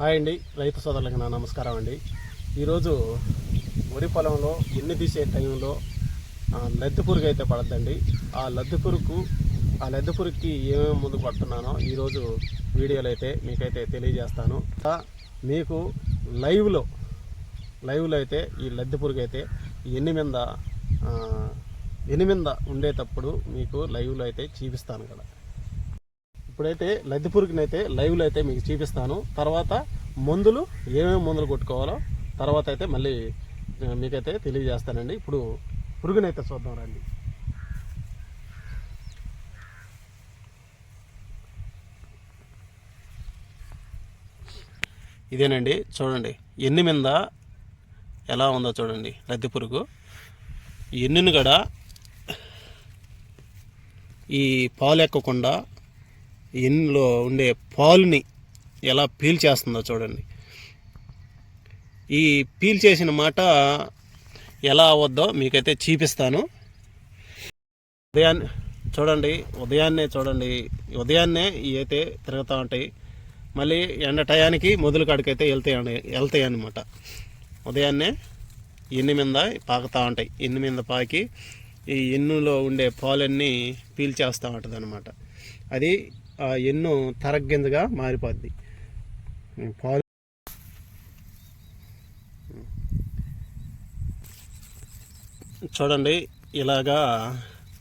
Hi అండి, రైతు సోదరులకు నా నమస్కారం అండి. ఈరోజు వరి పొలంలో ఎన్ని తీసే టైంలో లద్దె పురుగు అయితే పడద్దండి. ఆ లద్దె పురుగుకి ఏమేమి ముందు పడుతున్నానో ఈరోజు వీడియోలో అయితే మీకైతే తెలియజేస్తాను. మీకు లైవ్లో అయితే ఈ లద్దె పురుగు అయితే ఎనిమింద ఉండేటప్పుడు మీకు లైవ్లో అయితే చూపిస్తాను కదా. ఇప్పుడైతే లద్దె పురుగుని అయితే లైవ్లో అయితే మీకు చూపిస్తాను. తర్వాత మందులు ఏమేమి మందులు కొట్టుకోవాలో తర్వాత అయితే మళ్ళీ మీకైతే తెలియజేస్తానండి. ఇప్పుడు పురుగునైతే చూద్దాం రండి. ఇదేనండి, చూడండి ఎన్ని మీద ఎలా ఉందో చూడండి. లద్దె పురుగు ఎన్నును కూడా ఈ పాలు ఎక్కకుండా ఎన్నులో ఉండే పాలుని ఎలా పీల్చేస్తుందో చూడండి. ఈ పీల్చేసిన మాట ఎలా అవద్దో మీకైతే చూపిస్తాను. ఉదయాన్నే ఇవి అయితే తిరుగుతూ ఉంటాయి. మళ్ళీ ఎండ టయానికి మొదలు కాడికైతే వెళ్తాయి అన్నమాట. ఉదయాన్నే ఎన్ని మీద పాకుతూ ఉంటాయి. ఎన్ని మీద పాకి ఈ ఎన్నులో ఉండే పాలన్నీ పీల్చేస్తూ ఉంటుంది అన్నమాట. అది ఆ ఎన్ను తరగ్గింజగా మారిపోద్ది. పాలు చూడండి, ఇలాగా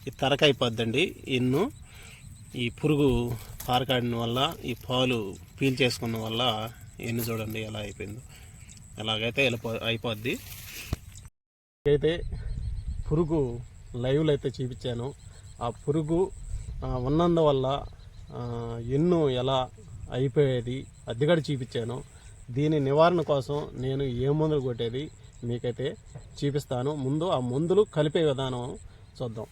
ఈ తరకైపోద్దండి ఎన్ను. ఈ పురుగు పారకాడిన వల్ల, ఈ పాలు పీల్చేసుకున్న వల్ల ఎన్ను చూడండి ఎలా అయిపోయిందో. ఎలాగైతే అయిపోద్ది. అయితే పురుగు లైవ్లో అయితే చూపించాను. ఆ పురుగు ఉన్నందువల్ల ఎన్ను ఎలా అయిపోయేది అది కూడా చూపించాను. దీని నివారణ కోసం నేను ఏ మందులు కొట్టేది మీకైతే చూపిస్తాను. ముందు ఆ మందులు కలిపే విధానం చూద్దాం.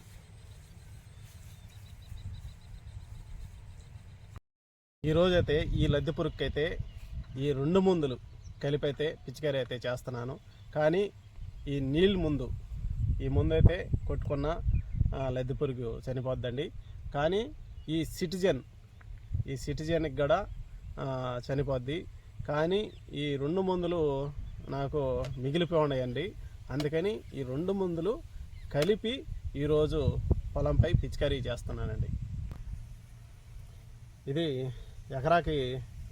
ఈరోజైతే ఈ లద్దె పురుగుకి అయితే ఈ 2 మందులు కలిపైతే పిచికారీ అయితే చేస్తున్నాను. కానీ ఈ నీళ్ళు ఈ ముందు అయితే కొట్టుకున్న లద్దె పురుగు చనిపోద్దండి. కానీ ఈ సిటిజన్కి కూడా చనిపోద్ది. కానీ ఈ 2 మందులు నాకు మిగిలిపోయాయండి. అందుకని ఈ 2 మందులు కలిపి ఈరోజు పొలంపై పిచికారీ చేస్తున్నానండి. ఇది ఎకరాకి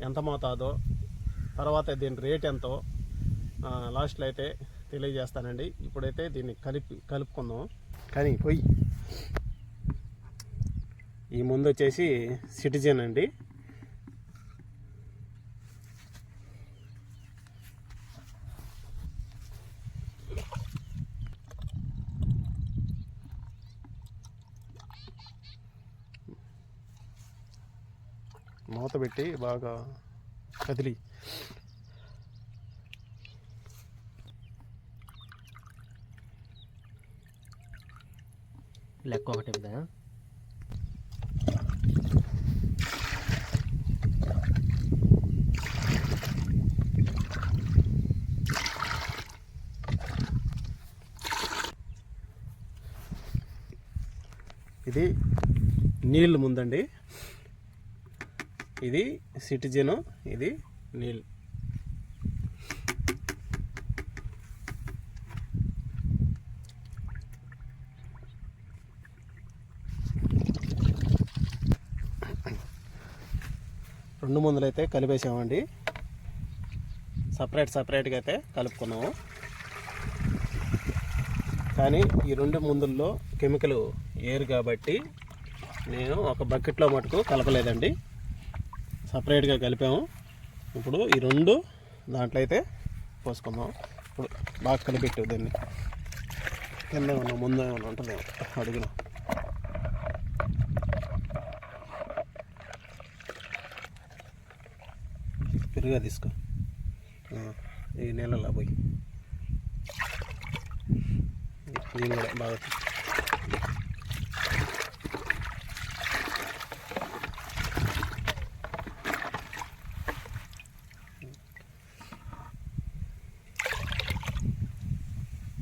ఎంత మోతాదో, తర్వాత దీని రేట్ ఎంతో లాస్ట్లో అయితే తెలియజేస్తానండి. ఇప్పుడైతే దీన్ని కలుపుకుందాం. కానీ ఈ ముందు వచ్చేసి సిటిజన్ అండి. మూత పెట్టి బాగా కదిలి లెక్క ఒకటి ఇది నీళ్ళు ముందండి. ఇది సిటిజను, ఇది నీళ్ళు. రెండు మందులు అయితే కలిపేసామండి. సపరేట్గా అయితే కలుపుకున్నాము. కానీ ఈ 2 మందుల్లో కెమికల్ ఏరు కాబట్టి నేను ఒక బకెట్లో మటుకు కలపలేదండి. సపరేట్గా కలిపాము. ఇప్పుడు ఈ 2 దాంట్లో అయితే పోసుకుందాం. ఇప్పుడు బాగా కలిపెట్టు దాన్ని. కింద ఏమన్నా ముందు ఏమన్నా ఉంటుందేమో అడుగున. పెరుగా తీసుకో ఈ నీళ్ళలో పోయి నీళ్ళు కూడా బాగా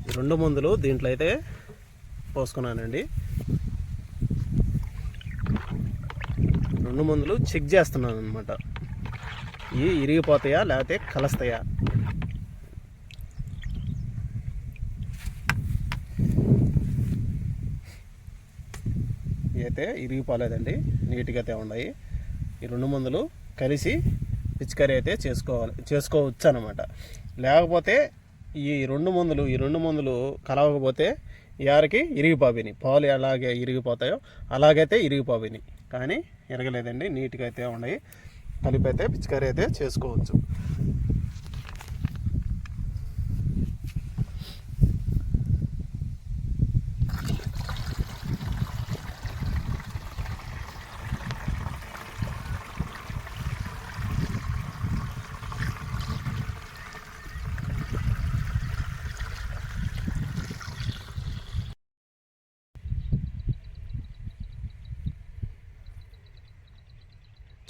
ఈ 2 మందులు దీంట్లో అయితే పోసుకున్నానండి. 2 మందులు చెక్ చేస్తున్నాను అన్నమాట. ఇవి ఇరిగిపోతాయా లేకపోతే కలుస్తాయా? అయితే ఇరిగిపోలేదండి, నీట్గా అయితే ఉన్నాయి. ఈ 2 మందులు కలిసి పిచికారీ అయితే చేసుకోవచ్చు అనమాట. లేకపోతే ఈ 2 మందులు కలవకపోతే యారికి ఇరిగిపోయినాయి, పాలు ఎలాగే ఇరిగిపోతాయో అలాగైతే ఇరిగిపోయినాయి. కానీ ఇరగలేదండి, నీట్గా అయితే ఉన్నాయి. కలిపి అయితే పిచికారీ అయితే చేసుకోవచ్చు.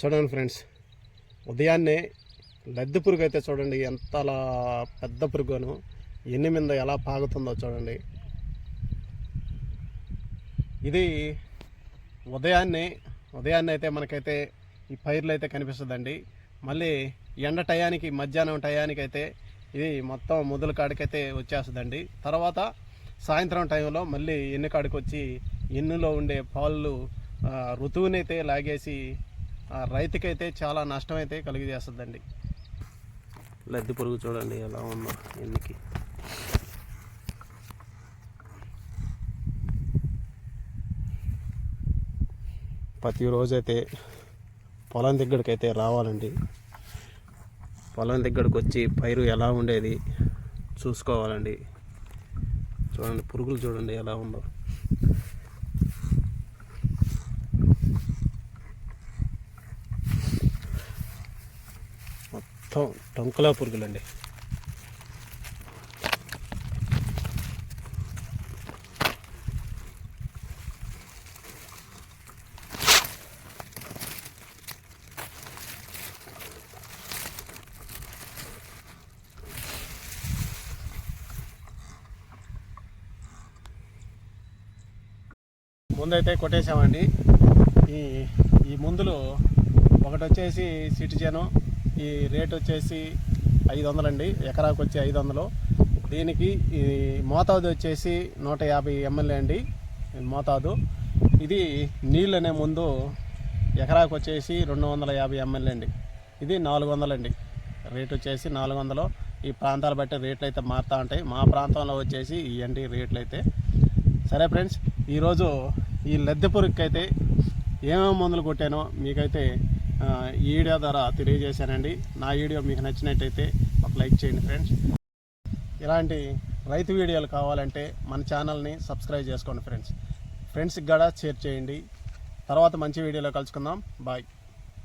చూడండి ఫ్రెండ్స్, ఉదయాన్నే లద్దె పురుగు అయితే చూడండి ఎంతలా పెద్ద పురుగును ఎన్ని మీద ఎలా పాగుతుందో చూడండి. ఇది ఉదయాన్నే అయితే మనకైతే ఈ పైర్లు అయితే కనిపిస్తుందండి. మళ్ళీ ఎండ టయానికి, మధ్యాహ్నం టయానికి అయితే ఇది మొత్తం మొదల కాడికైతే వచ్చేస్తుందండి. తర్వాత సాయంత్రం టైంలో మళ్ళీ ఎన్ని కాడికి వచ్చి ఎన్నులో ఉండే పాలు ఋతువునైతే లాగేసి రైతుకైతే చాలా నష్టం అయితే కలిగజేస్తుందండి. లద్దె పురుగు చూడండి ఎలా ఉందో ఎన్నికి. ప్రతిరోజైతే పొలం దగ్గరికి రావాలండి. పొలం దగ్గరకు వచ్చి పైరు ఎలా ఉండేది చూసుకోవాలండి. చూడండి పురుగులు చూడండి ఎలా ఉందో. టొంకలా పురుగులండి. ముందైతే కొట్టేసామండి. ఈ మందులు ఒకటి వచ్చేసి సిటిజను, ఈ రేట్ వచ్చేసి 500 అండి, ఎకరాకు వచ్చి 500. దీనికి ఈ మోతాదు వచ్చేసి 150 ml అండి మోతాదు. ఇది నీళ్ళు అనే ముందు ఎకరాకు వచ్చేసి 250 ml అండి. ఇది 400 అండి, రేట్ వచ్చేసి 400. ఈ ప్రాంతాలు బట్టి రేట్లు అయితే మారుతూ ఉంటాయి. మా ప్రాంతంలో వచ్చేసి ఇవన్నీ రేట్లు అయితే. సరే ఫ్రెండ్స్, ఈరోజు ఈ లద్దె పురుగుకి అయితే ఏమేమి మందులు కొట్టానో మీకైతే ఈ వీడియో ద్వారా తెలియజేశానండి. నా వీడియో మీకు నచ్చినట్టయితే ఒక లైక్ చేయండి ఫ్రెండ్స్. ఇలాంటి రైతు వీడియోలు కావాలంటే మన ఛానల్ని సబ్స్క్రైబ్ చేసుకోండి ఫ్రెండ్స్కి కూడా షేర్ చేయండి. తర్వాత మంచి వీడియోలో కలుసుకుందాం. బాయ్.